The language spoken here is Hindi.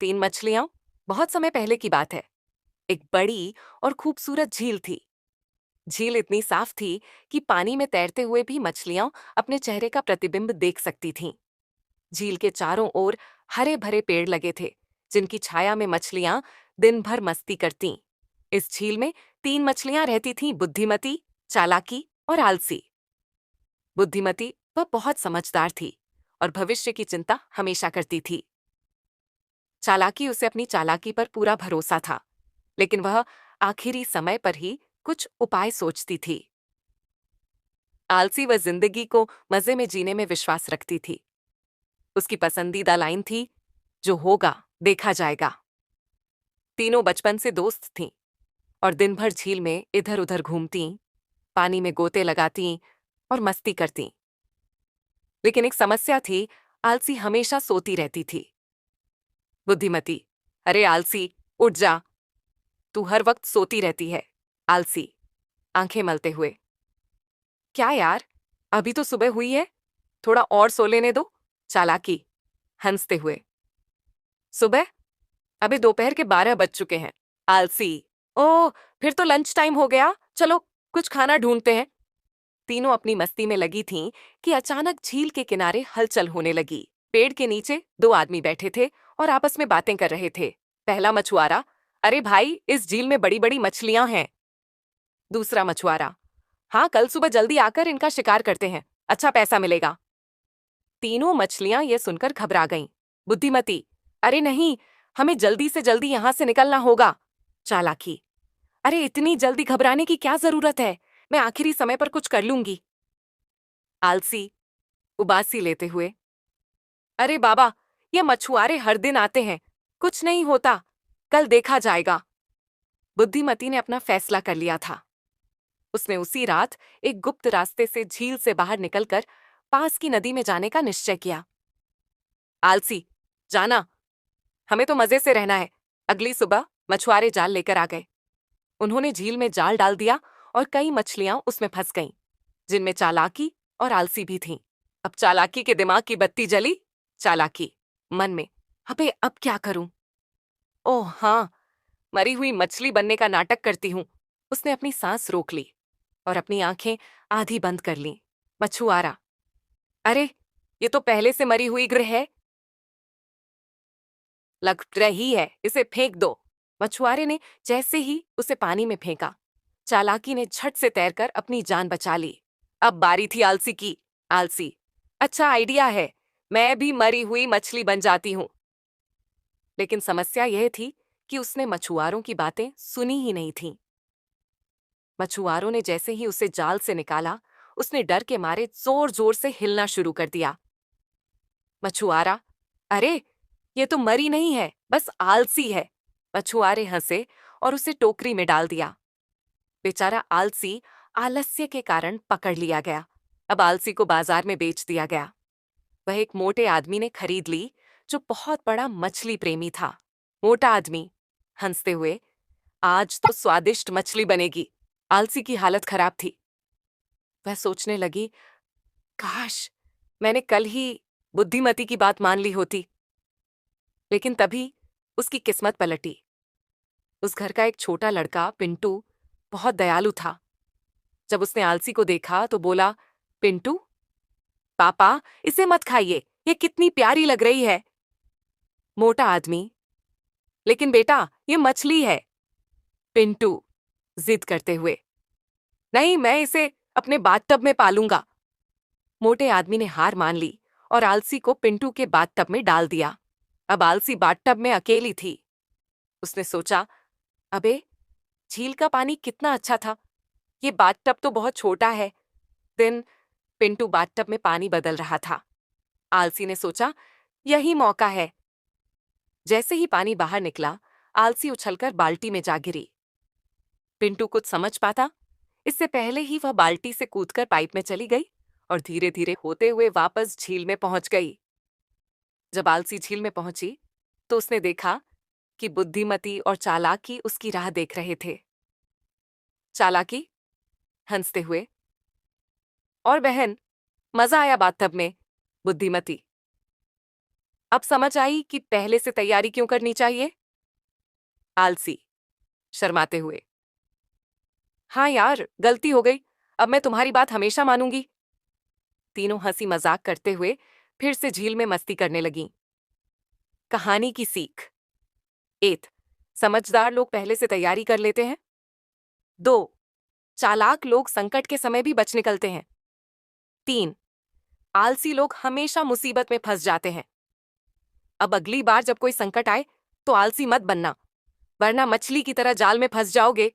तीन मछलियां। बहुत समय पहले की बात है। एक बड़ी और खूबसूरत झील थी। झील इतनी साफ थी कि पानी में तैरते हुए भी मछलियां अपने चेहरे का प्रतिबिंब देख सकती थीं। झील के चारों ओर हरे भरे पेड़ लगे थे, जिनकी छाया में मछलियां दिन भर मस्ती करतीं। इस झील में तीन मछलियां रहती थीं, बुद्धिमती, चालाकी और आलसी। बुद्धिमती वह बहुत समझदार थी और भविष्य की चिंता हमेशा करती थी। चालाकी उसे अपनी चालाकी पर पूरा भरोसा था, लेकिन वह आखिरी समय पर ही कुछ उपाय सोचती थी। आलसी वह जिंदगी को मजे में जीने में विश्वास रखती थी। उसकी पसंदीदा लाइन थी, जो होगा देखा जाएगा। तीनों बचपन से दोस्त थीं और दिन भर झील में इधर उधर घूमतीं, पानी में गोते लगातीं और मस्ती करतीं। लेकिन एक समस्या थी, आलसी हमेशा सोती रहती थी। बुद्धिमती, अरे आलसी, उठ जा, तू हर वक्त सोती रहती है। आलसी, आंखें मलते हुए, क्या यार, अभी तो सुबह हुई है, थोड़ा और सो लेने दो। चालाकी, हंसते हुए, सुबह? अभी दोपहर के 12 बज चुके हैं। आलसी, ओह, फिर तो लंच टाइम हो गया, चलो कुछ खाना ढूंढते हैं। तीनों अपनी मस्ती में लगी थीं कि अचानक झील के किनारे हलचल होने लगी। पेड़ के नीचे दो आदमी बैठे थे और आपस में बातें कर रहे थे। पहला मछुआरा, अरे भाई, इस झील में बड़ी बड़ी मछलियां हैं। दूसरा मछुआरा, हाँ, कल सुबह जल्दी आकर इनका शिकार करते हैं, अच्छा पैसा मिलेगा। तीनों मछलियां ये सुनकर घबरा गईं। बुद्धिमती, अरे नहीं, हमें जल्दी से जल्दी यहां से निकलना होगा। चालाकी, अरे इतनी जल्दी घबराने की क्या जरूरत है, मैं आखिरी समय पर कुछ कर लूंगी। आलसी, उबासी लेते हुए, अरे बाबा, ये मछुआरे हर दिन आते हैं, कुछ नहीं होता, कल देखा जाएगा। बुद्धिमती ने अपना फैसला कर लिया था। उसने उसी रात एक गुप्त रास्ते से झील से बाहर निकलकर पास की नदी में जाने का निश्चय किया। आलसी, जाना, हमें तो मजे से रहना है। अगली सुबह मछुआरे जाल लेकर आ गए। उन्होंने झील में जाल डाल दिया और कई मछलियां उसमें फंस गईं, जिनमें चालाकी और आलसी भी थीं। अब चालाकी के दिमाग की बत्ती जली। चालाकी, मन में, अबे अब क्या करूं? ओह हाँ, मरी हुई मछली बनने का नाटक करती हूं। उसने अपनी सांस रोक ली और अपनी आंखें आधी बंद कर लीं। मछुआरा, अरे ये तो पहले से मरी हुई ग्रह है, लग रही है, इसे फेंक दो। मछुआरे ने जैसे ही उसे पानी में फेंका, चालाकी ने झट से तैरकर अपनी जान बचा ली। अब बारी थी आलसी की। आलसी, अच्छा आइडिया है, मैं भी मरी हुई मछली बन जाती हूं। लेकिन समस्या यह थी कि उसने मछुआरों की बातें सुनी ही नहीं थीं। मछुआरों ने जैसे ही उसे जाल से निकाला, उसने डर के मारे जोर जोर से हिलना शुरू कर दिया। मछुआरा, अरे ये तो मरी नहीं है, बस आलसी है। मछुआरे हंसे और उसे टोकरी में डाल दिया। बेचारा आलसी आलस्य के कारण पकड़ लिया गया। अब आलसी को बाजार में बेच दिया गया। वह एक मोटे आदमी ने खरीद ली, जो बहुत बड़ा मछली प्रेमी था। मोटा आदमी, हंसते हुए, आज तो स्वादिष्ट मछली बनेगी। आलसी की हालत खराब थी। वह सोचने लगी, काश मैंने कल ही बुद्धिमती की बात मान ली होती। लेकिन तभी उसकी किस्मत पलटी। उस घर का एक छोटा लड़का पिंटू बहुत दयालु था। जब उसने आलसी को देखा तो बोला, पिंटू, पापा, इसे मत खाइए, ये कितनी प्यारी लग रही है। मोटा आदमी, लेकिन बेटा ये मछली है। पिंटू, जिद करते हुए, नहीं, मैं इसे अपने बाथटब में पालूंगा। मोटे आदमी ने हार मान ली और आलसी को पिंटू के बाथटब में डाल दिया। अब आलसी बाथटब में अकेली थी। उसने सोचा, अबे झील का पानी कितना अच्छा था, ये बाथटब तो बहुत छोटा है। दिन पिंटू बाथटब में पानी बदल रहा था। आलसी ने सोचा, यही मौका है। जैसे ही पानी बाहर निकला, आलसी उछलकर बाल्टी में जा गिरी। पिंटू कुछ समझ पाता इससे पहले ही वह बाल्टी से कूदकर पाइप में चली गई और धीरे धीरे होते हुए वापस झील में पहुंच गई। जब आलसी झील में पहुंची तो उसने देखा कि बुद्धिमती और चालाकी उसकी राह देख रहे थे। चालाकी, हंसते हुए, और बहन, मजा आया बाथटब में। बुद्धिमती, अब समझ आई कि पहले से तैयारी क्यों करनी चाहिए? आलसी शर्माते हुए। हाँ यार, गलती हो गई। अब मैं तुम्हारी बात हमेशा मानूंगी। तीनों हंसी मजाक करते हुए फिर से झील में मस्ती करने लगीं। कहानी की सीख। 1, समझदार लोग पहले से तैयारी कर लेते हैं। 2, चालाक लोग संकट के समय भी बच निकलते हैं। 3, आलसी लोग हमेशा मुसीबत में फंस जाते हैं। अब अगली बार जब कोई संकट आए तो आलसी मत बनना, वरना मछली की तरह जाल में फंस जाओगे।